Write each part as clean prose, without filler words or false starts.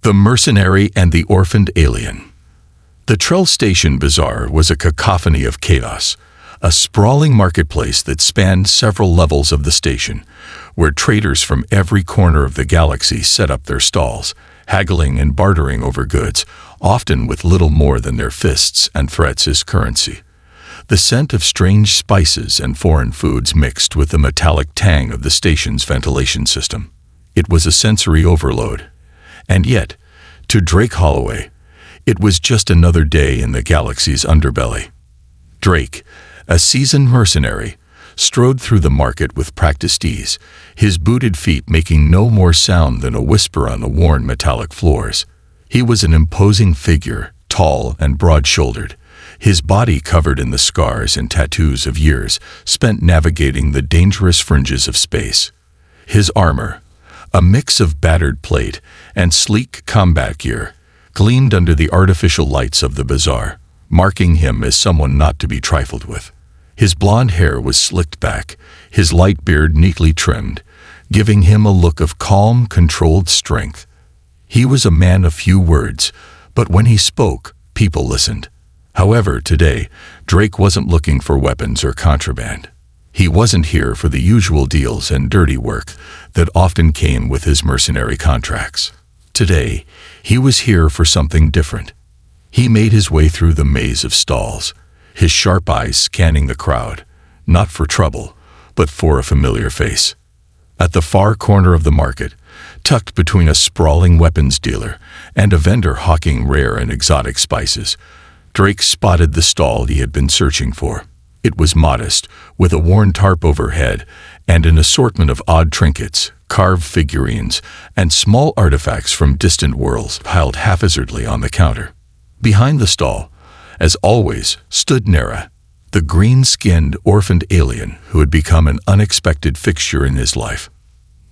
The Mercenary and the Orphaned Alien. The Trell Station Bazaar was a cacophony of chaos, a sprawling marketplace that spanned several levels of the station, where traders from every corner of the galaxy set up their stalls, haggling and bartering over goods, often with little more than their fists and threats as currency. The scent of strange spices and foreign foods mixed with the metallic tang of the station's ventilation system. It was a sensory overload. And yet, to Drake Holloway, it was just another day in the galaxy's underbelly. Drake, a seasoned mercenary, strode through the market with practiced ease, his booted feet making no more sound than a whisper on the worn metallic floors. He was an imposing figure, tall and broad-shouldered, his body covered in the scars and tattoos of years spent navigating the dangerous fringes of space. His armor, a mix of battered plate and sleek combat gear, gleamed under the artificial lights of the bazaar, marking him as someone not to be trifled with. His blonde hair was slicked back, his light beard neatly trimmed, giving him a look of calm, controlled strength. He was a man of few words, but when he spoke, people listened. However, today, Drake wasn't looking for weapons or contraband. He wasn't here for the usual deals and dirty work that often came with his mercenary contracts. Today, he was here for something different. He made his way through the maze of stalls, his sharp eyes scanning the crowd, not for trouble, but for a familiar face. At the far corner of the market, tucked between a sprawling weapons dealer and a vendor hawking rare and exotic spices, Drake spotted the stall he had been searching for. It was modest, with a worn tarp overhead and an assortment of odd trinkets, carved figurines, and small artifacts from distant worlds piled haphazardly on the counter. Behind the stall, as always, stood Nera, the green-skinned orphaned alien who had become an unexpected fixture in his life.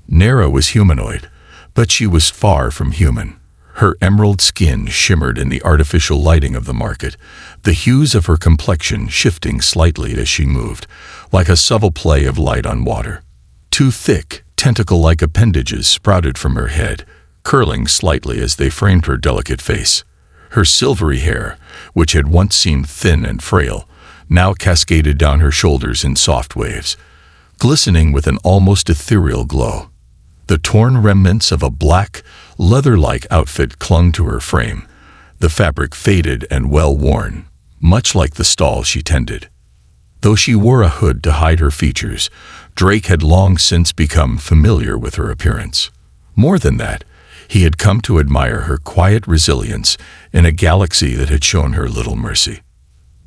Nera was humanoid, but she was far from human. Her emerald skin shimmered in the artificial lighting of the market, the hues of her complexion shifting slightly as she moved, like a subtle play of light on water. Two thick, tentacle-like appendages sprouted from her head, curling slightly as they framed her delicate face. Her silvery hair, which had once seemed thin and frail, now cascaded down her shoulders in soft waves, glistening with an almost ethereal glow. The torn remnants of a black, leather-like outfit clung to her frame, the fabric faded and well-worn, much like the stall she tended. Though she wore a hood to hide her features, Drake had long since become familiar with her appearance. More than that, he had come to admire her quiet resilience in a galaxy that had shown her little mercy.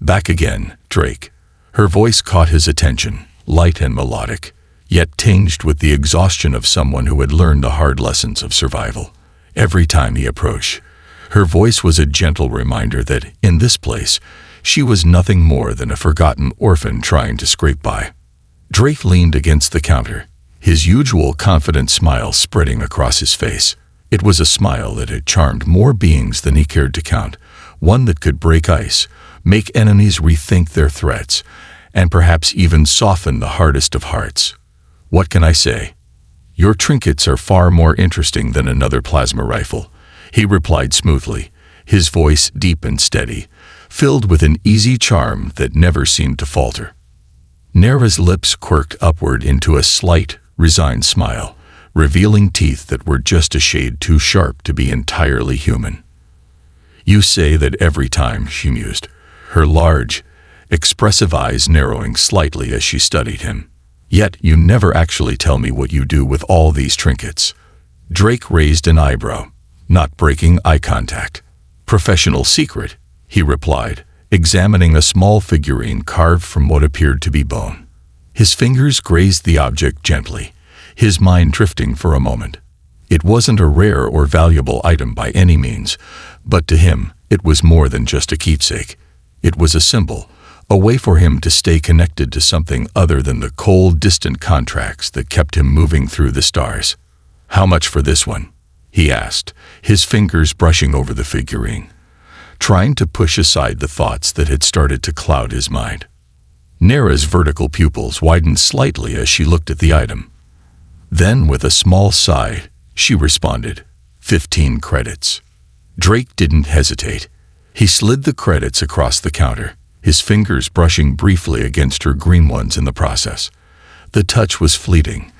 "Back again, Drake." Her voice caught his attention, light and melodic, yet tinged with the exhaustion of someone who had learned the hard lessons of survival. Every time he approached, her voice was a gentle reminder that, in this place, she was nothing more than a forgotten orphan trying to scrape by. Drake leaned against the counter, his usual confident smile spreading across his face. It was a smile that had charmed more beings than he cared to count, one that could break ice, make enemies rethink their threats, and perhaps even soften the hardest of hearts. "What can I say? Your trinkets are far more interesting than another plasma rifle," he replied smoothly, his voice deep and steady, filled with an easy charm that never seemed to falter. Nera's lips quirked upward into a slight, resigned smile, revealing teeth that were just a shade too sharp to be entirely human. "You say that every time," she mused, her large, expressive eyes narrowing slightly as she studied him. "Yet you never actually tell me what you do with all these trinkets." Drake raised an eyebrow, not breaking eye contact. "Professional secret," he replied, examining a small figurine carved from what appeared to be bone. His fingers grazed the object gently, his mind drifting for a moment. It wasn't a rare or valuable item by any means, but to him, it was more than just a keepsake. It was a symbol, a way for him to stay connected to something other than the cold, distant contracts that kept him moving through the stars. "How much for this one?" he asked, his fingers brushing over the figurine, trying to push aside the thoughts that had started to cloud his mind. Nera's vertical pupils widened slightly as she looked at the item. Then, with a small sigh, she responded, 15 credits. Drake didn't hesitate. He slid the credits across the counter, his fingers brushing briefly against her green ones in the process. The touch was fleeting,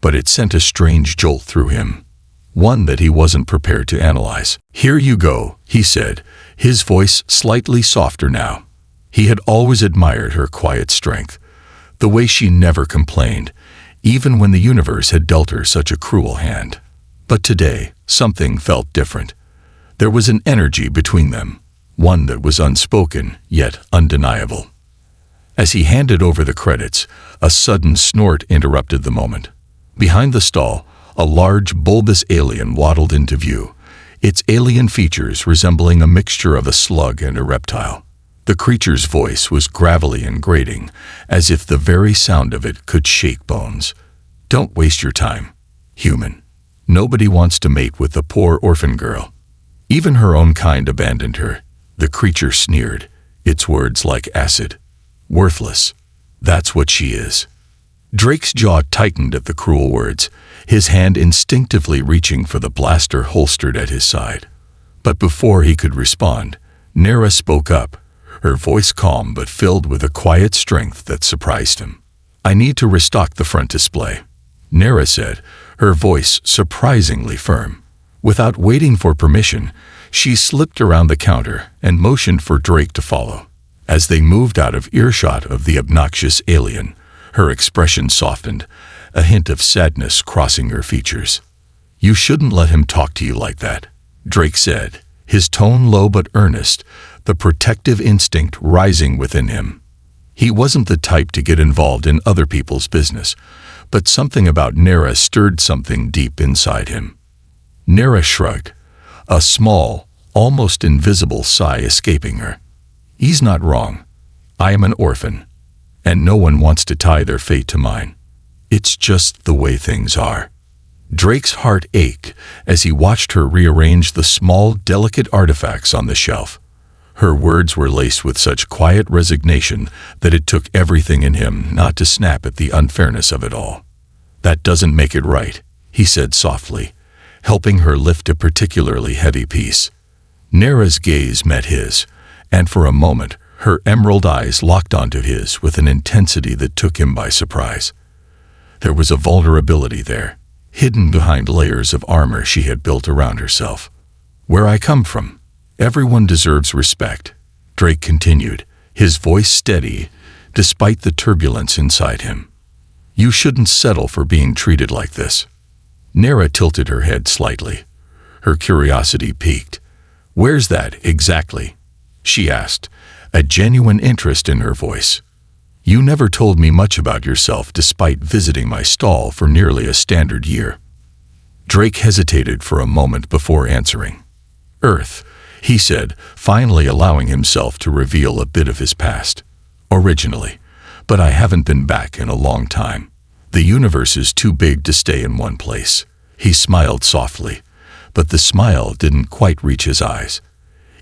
but it sent a strange jolt through him, one that he wasn't prepared to analyze. "Here you go," he said, his voice slightly softer now. He had always admired her quiet strength, the way she never complained, even when the universe had dealt her such a cruel hand. But today, something felt different. There was an energy between them, one that was unspoken, yet undeniable. As he handed over the credits, a sudden snort interrupted the moment. Behind the stall, a large, bulbous alien waddled into view, its alien features resembling a mixture of a slug and a reptile. The creature's voice was gravelly and grating, as if the very sound of it could shake bones. "Don't waste your time, human. Nobody wants to mate with the poor orphan girl. Even her own kind abandoned her," the creature sneered, its words like acid. "Worthless. That's what she is." Drake's jaw tightened at the cruel words, his hand instinctively reaching for the blaster holstered at his side. But before he could respond, Nera spoke up, her voice calm but filled with a quiet strength that surprised him. "I need to restock the front display," Nera said, her voice surprisingly firm. Without waiting for permission, she slipped around the counter and motioned for Drake to follow. As they moved out of earshot of the obnoxious alien, her expression softened, a hint of sadness crossing her features. "You shouldn't let him talk to you like that," Drake said, his tone low but earnest, the protective instinct rising within him. He wasn't the type to get involved in other people's business, but something about Nera stirred something deep inside him. Nera shrugged, a small, almost invisible sigh escaping her. "He's not wrong. I am an orphan, and no one wants to tie their fate to mine. It's just the way things are." Drake's heart ached as he watched her rearrange the small, delicate artifacts on the shelf. Her words were laced with such quiet resignation that it took everything in him not to snap at the unfairness of it all. "That doesn't make it right," he said softly, helping her lift a particularly heavy piece. Nera's gaze met his, and for a moment, her emerald eyes locked onto his with an intensity that took him by surprise. There was a vulnerability there, hidden behind layers of armor she had built around herself. "Where I come from, everyone deserves respect," Drake continued, his voice steady despite the turbulence inside him. "You shouldn't settle for being treated like this." Nera tilted her head slightly. Her curiosity piqued. "Where's that, exactly?" she asked, a genuine interest in her voice. "You never told me much about yourself despite visiting my stall for nearly a standard year." Drake hesitated for a moment before answering. "Earth," he said, finally allowing himself to reveal a bit of his past. "Originally, but I haven't been back in a long time. The universe is too big to stay in one place." He smiled softly, but the smile didn't quite reach his eyes.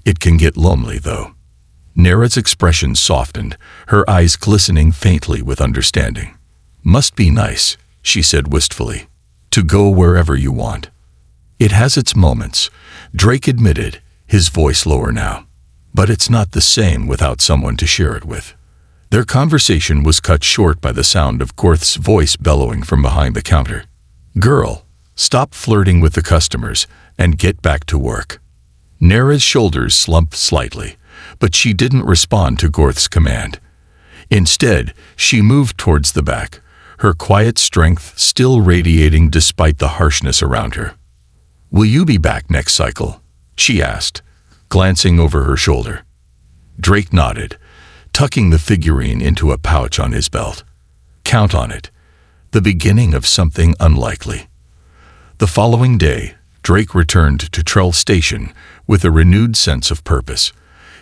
"It can get lonely, though." Nera's expression softened, her eyes glistening faintly with understanding. "Must be nice," she said wistfully, "to go wherever you want." "It has its moments," Drake admitted, his voice lower now. "But it's not the same without someone to share it with." Their conversation was cut short by the sound of Gorth's voice bellowing from behind the counter. "Girl, stop flirting with the customers and get back to work." Nera's shoulders slumped slightly, but she didn't respond to Gorth's command. Instead, she moved towards the back, her quiet strength still radiating despite the harshness around her. "Will you be back next cycle?" she asked, glancing over her shoulder. Drake nodded, tucking the figurine into a pouch on his belt. "Count on it. The beginning of something unlikely." The following day, Drake returned to Trell Station with a renewed sense of purpose.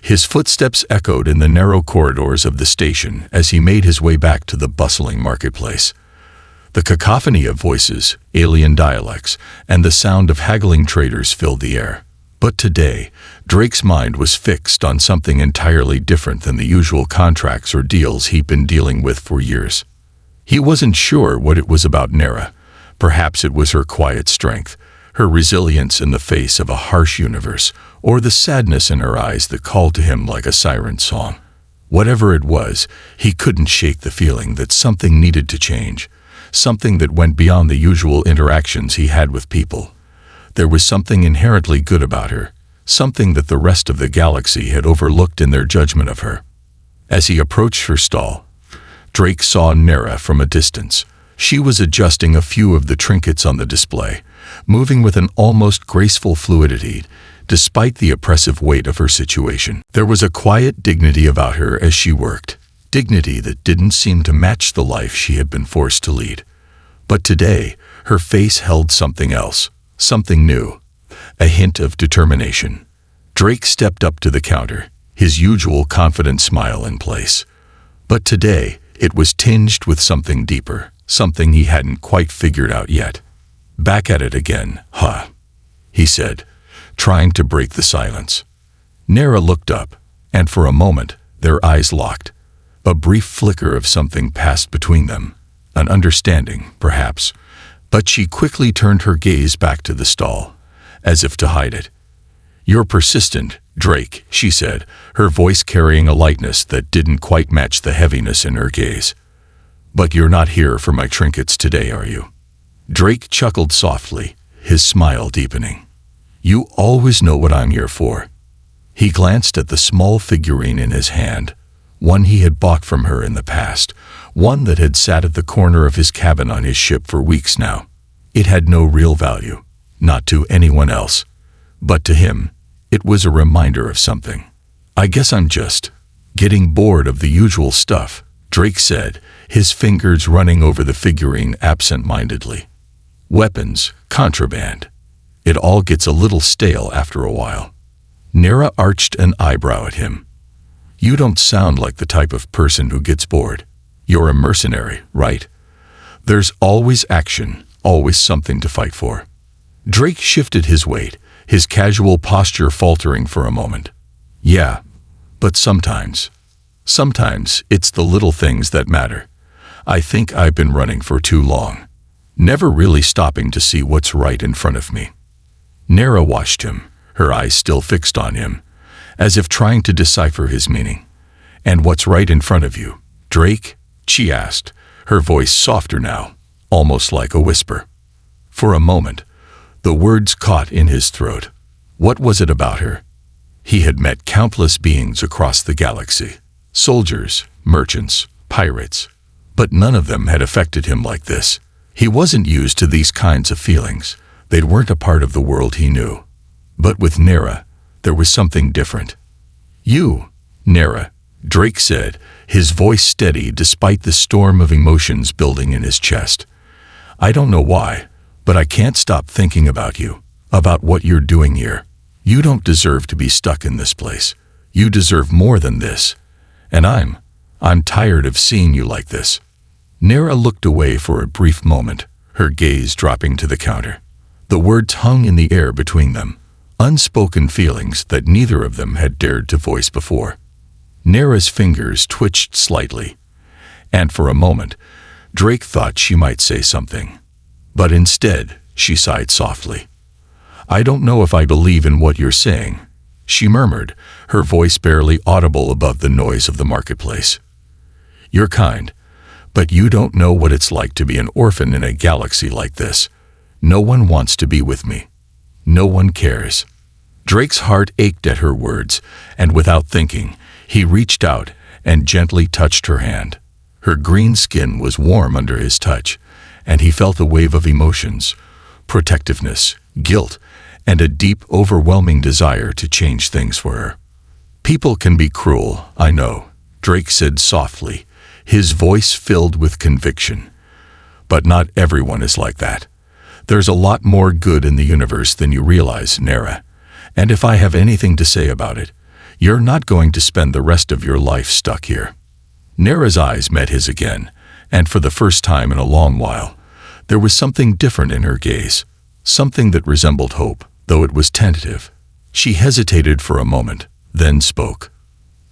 His footsteps echoed in the narrow corridors of the station as he made his way back to the bustling marketplace. The cacophony of voices, alien dialects, and the sound of haggling traders filled the air. But today, Drake's mind was fixed on something entirely different than the usual contracts or deals he'd been dealing with for years. He wasn't sure what it was about Nera. Perhaps it was her quiet strength, her resilience in the face of a harsh universe, or the sadness in her eyes that called to him like a siren song. Whatever it was, he couldn't shake the feeling that something needed to change, something that went beyond the usual interactions he had with people. There was something inherently good about her, something that the rest of the galaxy had overlooked in their judgment of her. As he approached her stall, Drake saw Nera from a distance. She was adjusting a few of the trinkets on the display, moving with an almost graceful fluidity, despite the oppressive weight of her situation. There was a quiet dignity about her as she worked, dignity that didn't seem to match the life she had been forced to lead. But today, her face held something else, something new, a hint of determination. Drake stepped up to the counter, his usual confident smile in place. But today, it was tinged with something deeper, something he hadn't quite figured out yet. "Back at it again, huh?" he said, trying to break the silence. Nera looked up, and for a moment, their eyes locked. A brief flicker of something passed between them, an understanding, perhaps, but she quickly turned her gaze back to the stall, as if to hide it. "You're persistent, Drake," she said, her voice carrying a lightness that didn't quite match the heaviness in her gaze. "But you're not here for my trinkets today, are you?" Drake chuckled softly, his smile deepening. "You always know what I'm here for." He glanced at the small figurine in his hand, one he had bought from her in the past, one that had sat at the corner of his cabin on his ship for weeks now. It had no real value, not to anyone else, but to him, it was a reminder of something. "I guess I'm just getting bored of the usual stuff," Drake said, his fingers running over the figurine absent-mindedly. "Weapons, contraband. It all gets a little stale after a while." Nera arched an eyebrow at him. "You don't sound like the type of person who gets bored. You're a mercenary, right? There's always action, always something to fight for." Drake shifted his weight, his casual posture faltering for a moment. "Yeah, but sometimes it's the little things that matter. I think I've been running for too long, never really stopping to see what's right in front of me." Nera watched him, her eyes still fixed on him, as if trying to decipher his meaning. "And what's right in front of you, Drake?" she asked, her voice softer now, almost like a whisper. For a moment, the words caught in his throat. What was it about her? He had met countless beings across the galaxy, soldiers, merchants, pirates, but none of them had affected him like this. He wasn't used to these kinds of feelings. They weren't a part of the world he knew. But with Nera, there was something different. "You, Nera," Drake said, his voice steady despite the storm of emotions building in his chest. "I don't know why, but I can't stop thinking about you, about what you're doing here. You don't deserve to be stuck in this place. You deserve more than this. And I'm tired of seeing you like this." Nera looked away for a brief moment, her gaze dropping to the counter. The words hung in the air between them, unspoken feelings that neither of them had dared to voice before. Nera's fingers twitched slightly, and for a moment, Drake thought she might say something. But instead, she sighed softly. "I don't know if I believe in what you're saying," she murmured, her voice barely audible above the noise of the marketplace. "You're kind, but you don't know what it's like to be an orphan in a galaxy like this. No one wants to be with me. No one cares." Drake's heart ached at her words, and without thinking, he reached out and gently touched her hand. Her green skin was warm under his touch, and he felt a wave of emotions, protectiveness, guilt, and a deep, overwhelming desire to change things for her. "People can be cruel, I know," Drake said softly, his voice filled with conviction. "But not everyone is like that. There's a lot more good in the universe than you realize, Nera. And if I have anything to say about it, you're not going to spend the rest of your life stuck here." Nera's eyes met his again, and for the first time in a long while, there was something different in her gaze, something that resembled hope, though it was tentative. She hesitated for a moment, then spoke.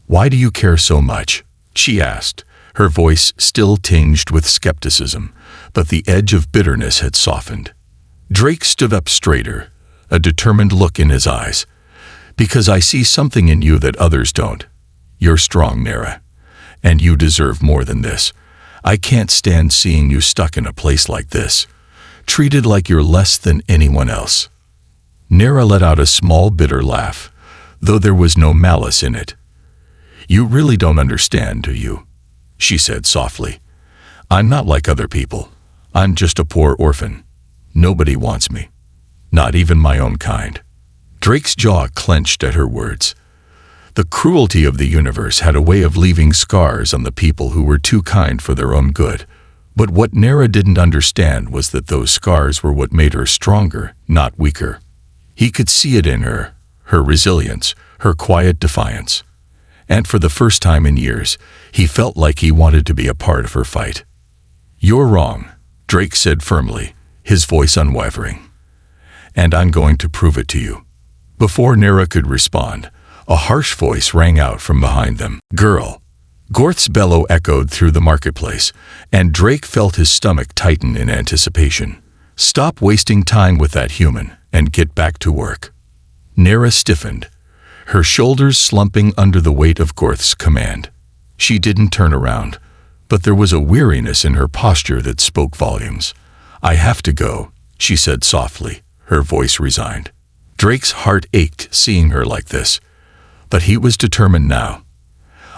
"Why do you care so much?" she asked, her voice still tinged with skepticism, but the edge of bitterness had softened. Drake stood up straighter, a determined look in his eyes. "Because I see something in you that others don't. You're strong, Nera. And you deserve more than this. I can't stand seeing you stuck in a place like this, treated like you're less than anyone else." Nera let out a small bitter laugh, though there was no malice in it. "You really don't understand, do you?" she said softly. "I'm not like other people. I'm just a poor orphan. Nobody wants me. Not even my own kind." Drake's jaw clenched at her words. The cruelty of the universe had a way of leaving scars on the people who were too kind for their own good. But what Nera didn't understand was that those scars were what made her stronger, not weaker. He could see it in her resilience, her quiet defiance. And for the first time in years, he felt like he wanted to be a part of her fight. "You're wrong," Drake said firmly, his voice unwavering. "And I'm going to prove it to you." Before Nera could respond, a harsh voice rang out from behind them. "Girl!" Gorth's bellow echoed through the marketplace, and Drake felt his stomach tighten in anticipation. "Stop wasting time with that human, and get back to work." Nera stiffened, her shoulders slumping under the weight of Gorth's command. She didn't turn around, but there was a weariness in her posture that spoke volumes. "I have to go," she said softly, her voice resigned. Drake's heart ached seeing her like this, but he was determined now.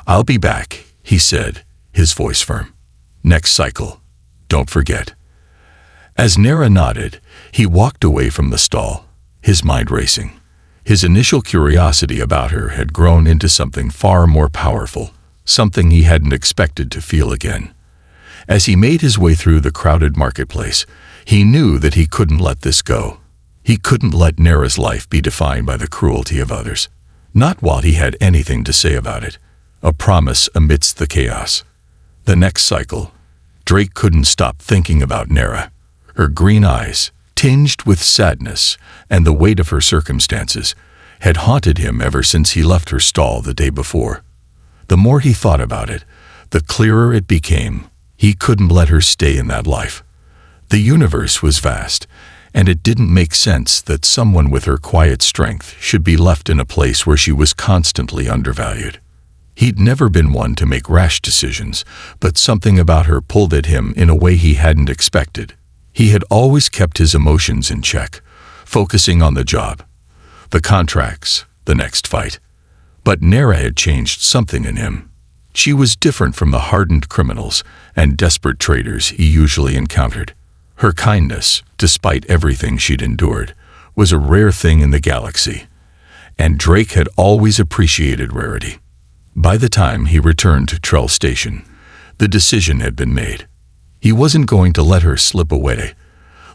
"I'll be back," he said, his voice firm. "Next cycle. Don't forget." As Nera nodded, he walked away from the stall, his mind racing. His initial curiosity about her had grown into something far more powerful, something he hadn't expected to feel again. As he made his way through the crowded marketplace, he knew that he couldn't let this go. He couldn't let Nera's life be defined by the cruelty of others. Not while he had anything to say about it. A promise amidst the chaos. The next cycle, Drake couldn't stop thinking about Nera. Her green eyes, tinged with sadness and the weight of her circumstances, had haunted him ever since he left her stall the day before. The more he thought about it, the clearer it became. He couldn't let her stay in that life. The universe was vast, and it didn't make sense that someone with her quiet strength should be left in a place where she was constantly undervalued. He'd never been one to make rash decisions, but something about her pulled at him in a way he hadn't expected. He had always kept his emotions in check, focusing on the job, the contracts, the next fight. But Nera had changed something in him. She was different from the hardened criminals and desperate traders he usually encountered. Her kindness, despite everything she'd endured, was a rare thing in the galaxy, and Drake had always appreciated rarity. By the time he returned to Trell Station, the decision had been made. He wasn't going to let her slip away,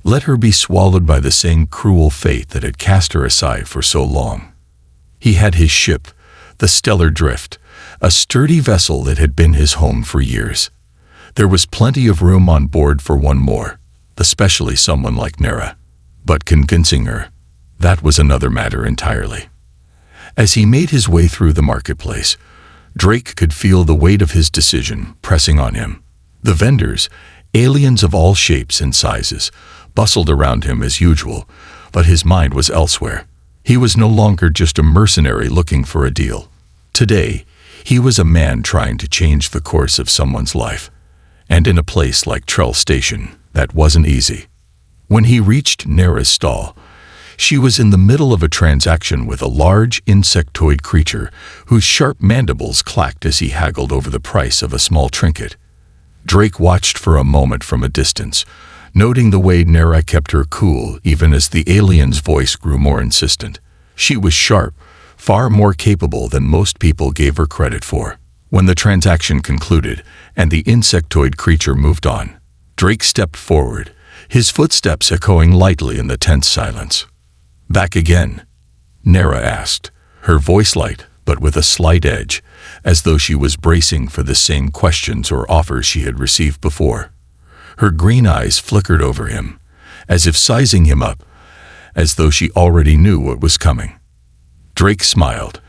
let her be swallowed by the same cruel fate that had cast her aside for so long. He had his ship, the Stellar Drift, a sturdy vessel that had been his home for years. There was plenty of room on board for one more, especially someone like Nera. But convincing her, that was another matter entirely. As he made his way through the marketplace, Drake could feel the weight of his decision pressing on him. The vendors, aliens of all shapes and sizes, bustled around him as usual, but his mind was elsewhere. He was no longer just a mercenary looking for a deal. Today, he was a man trying to change the course of someone's life. And in a place like Trell Station, that wasn't easy. When he reached Nera's stall, she was in the middle of a transaction with a large insectoid creature whose sharp mandibles clacked as he haggled over the price of a small trinket. Drake watched for a moment from a distance, noting the way Nera kept her cool even as the alien's voice grew more insistent. She was sharp, far more capable than most people gave her credit for. When the transaction concluded and the insectoid creature moved on, Drake stepped forward, his footsteps echoing lightly in the tense silence. "Back again?" Nera asked, her voice light but with a slight edge, as though she was bracing for the same questions or offers she had received before. Her green eyes flickered over him, as if sizing him up, as though she already knew what was coming. Drake smiled,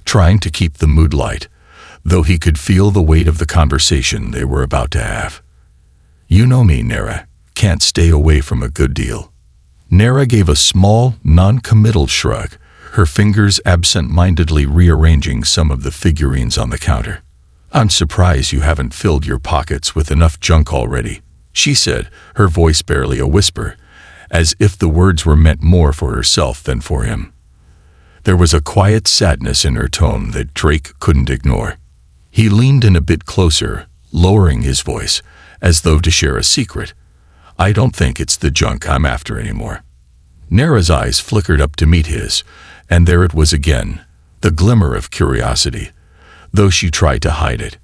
trying to keep the mood light, though he could feel the weight of the conversation they were about to have. "You know me, Nera. Can't stay away from a good deal." Nera gave a small, non-committal shrug, her fingers absent-mindedly rearranging some of the figurines on the counter. "I'm surprised you haven't filled your pockets with enough junk already," she said, her voice barely a whisper, as if the words were meant more for herself than for him. There was a quiet sadness in her tone that Drake couldn't ignore. He leaned in a bit closer, lowering his voice, as though to share a secret. "I don't think it's the junk I'm after anymore." Nera's eyes flickered up to meet his, and there it was again, the glimmer of curiosity, though she tried to hide it.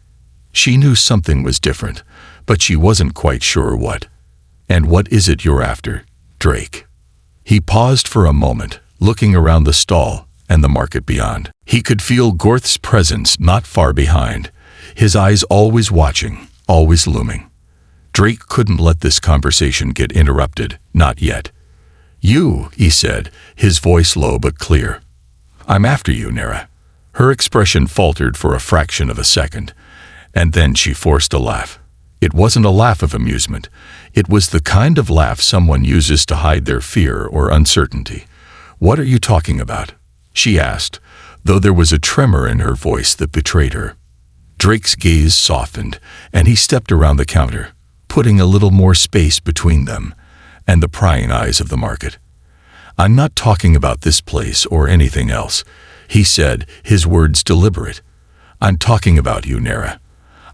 She knew something was different, but she wasn't quite sure what. "And what is it you're after, Drake?" He paused for a moment, looking around the stall and the market beyond. He could feel Gorth's presence not far behind, his eyes always watching, always looming. Drake couldn't let this conversation get interrupted, not yet. "You," he said, his voice low but clear. "I'm after you, Nera." Her expression faltered for a fraction of a second, and then she forced a laugh. It wasn't a laugh of amusement. It was the kind of laugh someone uses to hide their fear or uncertainty. "What are you talking about?" she asked, though there was a tremor in her voice that betrayed her. Drake's gaze softened, and he stepped around the counter, putting a little more space between them and the prying eyes of the market. "I'm not talking about this place or anything else," he said, his words deliberate. "I'm talking about you, Nera.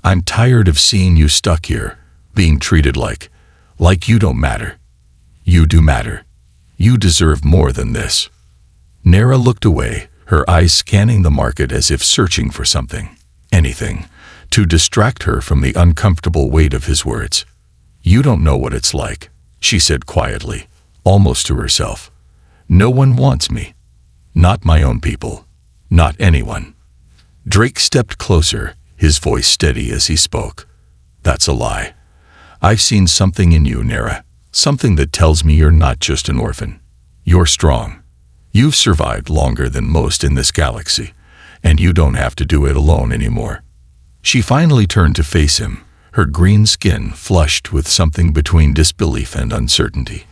I'm tired of seeing you stuck here, being treated like you don't matter. You do matter. You deserve more than this." Nera looked away, her eyes scanning the market as if searching for something, anything, to distract her from the uncomfortable weight of his words. "You don't know what it's like," she said quietly, almost to herself. "No one wants me. Not my own people. Not anyone." Drake stepped closer, his voice steady as he spoke. "That's a lie. I've seen something in you, Nera, something that tells me you're not just an orphan. You're strong. You've survived longer than most in this galaxy, and you don't have to do it alone anymore." She finally turned to face him, her green skin flushed with something between disbelief and uncertainty.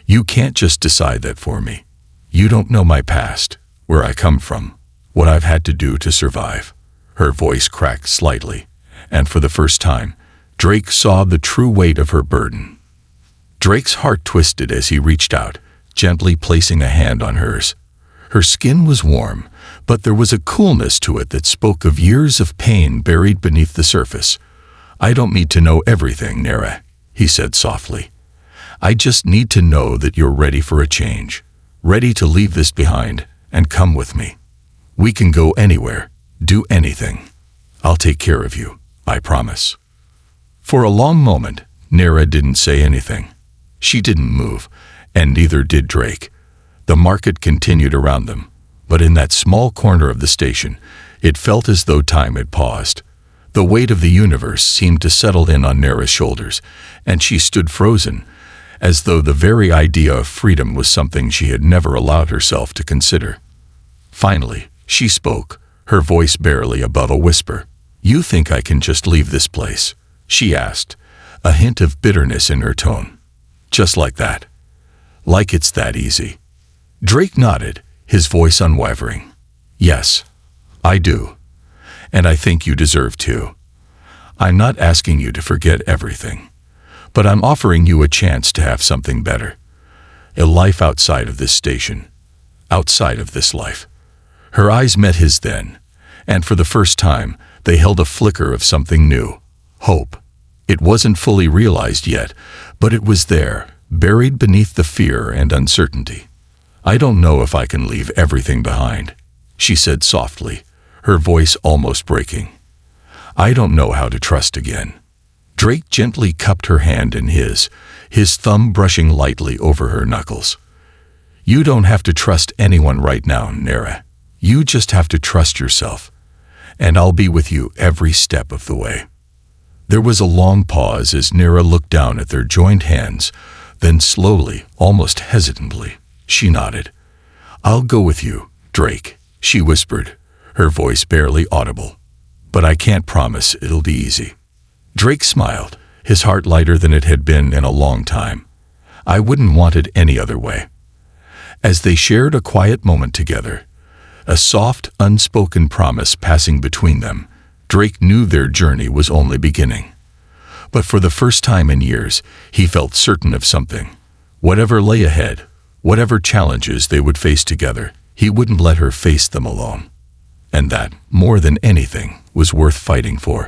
"You can't just decide that for me. You don't know my past, where I come from, what I've had to do to survive." Her voice cracked slightly, and for the first time, Drake saw the true weight of her burden. Drake's heart twisted as he reached out, gently placing a hand on hers. Her skin was warm, but there was a coolness to it that spoke of years of pain buried beneath the surface. "I don't need to know everything, Nera," he said softly. "I just need to know that you're ready for a change, ready to leave this behind and come with me. We can go anywhere, do anything. I'll take care of you, I promise." For a long moment, Nera didn't say anything. She didn't move, and neither did Drake. The market continued around them, but in that small corner of the station, it felt as though time had paused. The weight of the universe seemed to settle in on Nera's shoulders, and she stood frozen, as though the very idea of freedom was something she had never allowed herself to consider. Finally, she spoke, her voice barely above a whisper. "You think I can just leave this place?" she asked, a hint of bitterness in her tone. "Just like that? Like it's that easy?" Drake nodded, his voice unwavering. "Yes, I do. And I think you deserve to. I'm not asking you to forget everything, but I'm offering you a chance to have something better. A life outside of this station, outside of this life." Her eyes met his then, and for the first time, they held a flicker of something new. Hope. It wasn't fully realized yet, but it was there, buried beneath the fear and uncertainty. "I don't know if I can leave everything behind," she said softly, her voice almost breaking. "I don't know how to trust again." Drake gently cupped her hand in his thumb brushing lightly over her knuckles. "You don't have to trust anyone right now, Nera. You just have to trust yourself, and I'll be with you every step of the way." There was a long pause as Nera looked down at their joined hands, then slowly, almost hesitantly, she nodded. "I'll go with you, Drake," she whispered, her voice barely audible. "But I can't promise it'll be easy." Drake smiled, his heart lighter than it had been in a long time. I wouldn't want it any other way." As they shared a quiet moment together, a soft, unspoken promise passing between them, Drake knew their journey was only beginning. But for the first time in years, he felt certain of something. Whatever lay ahead, whatever challenges they would face together, he wouldn't let her face them alone. And that, more than anything, was worth fighting for.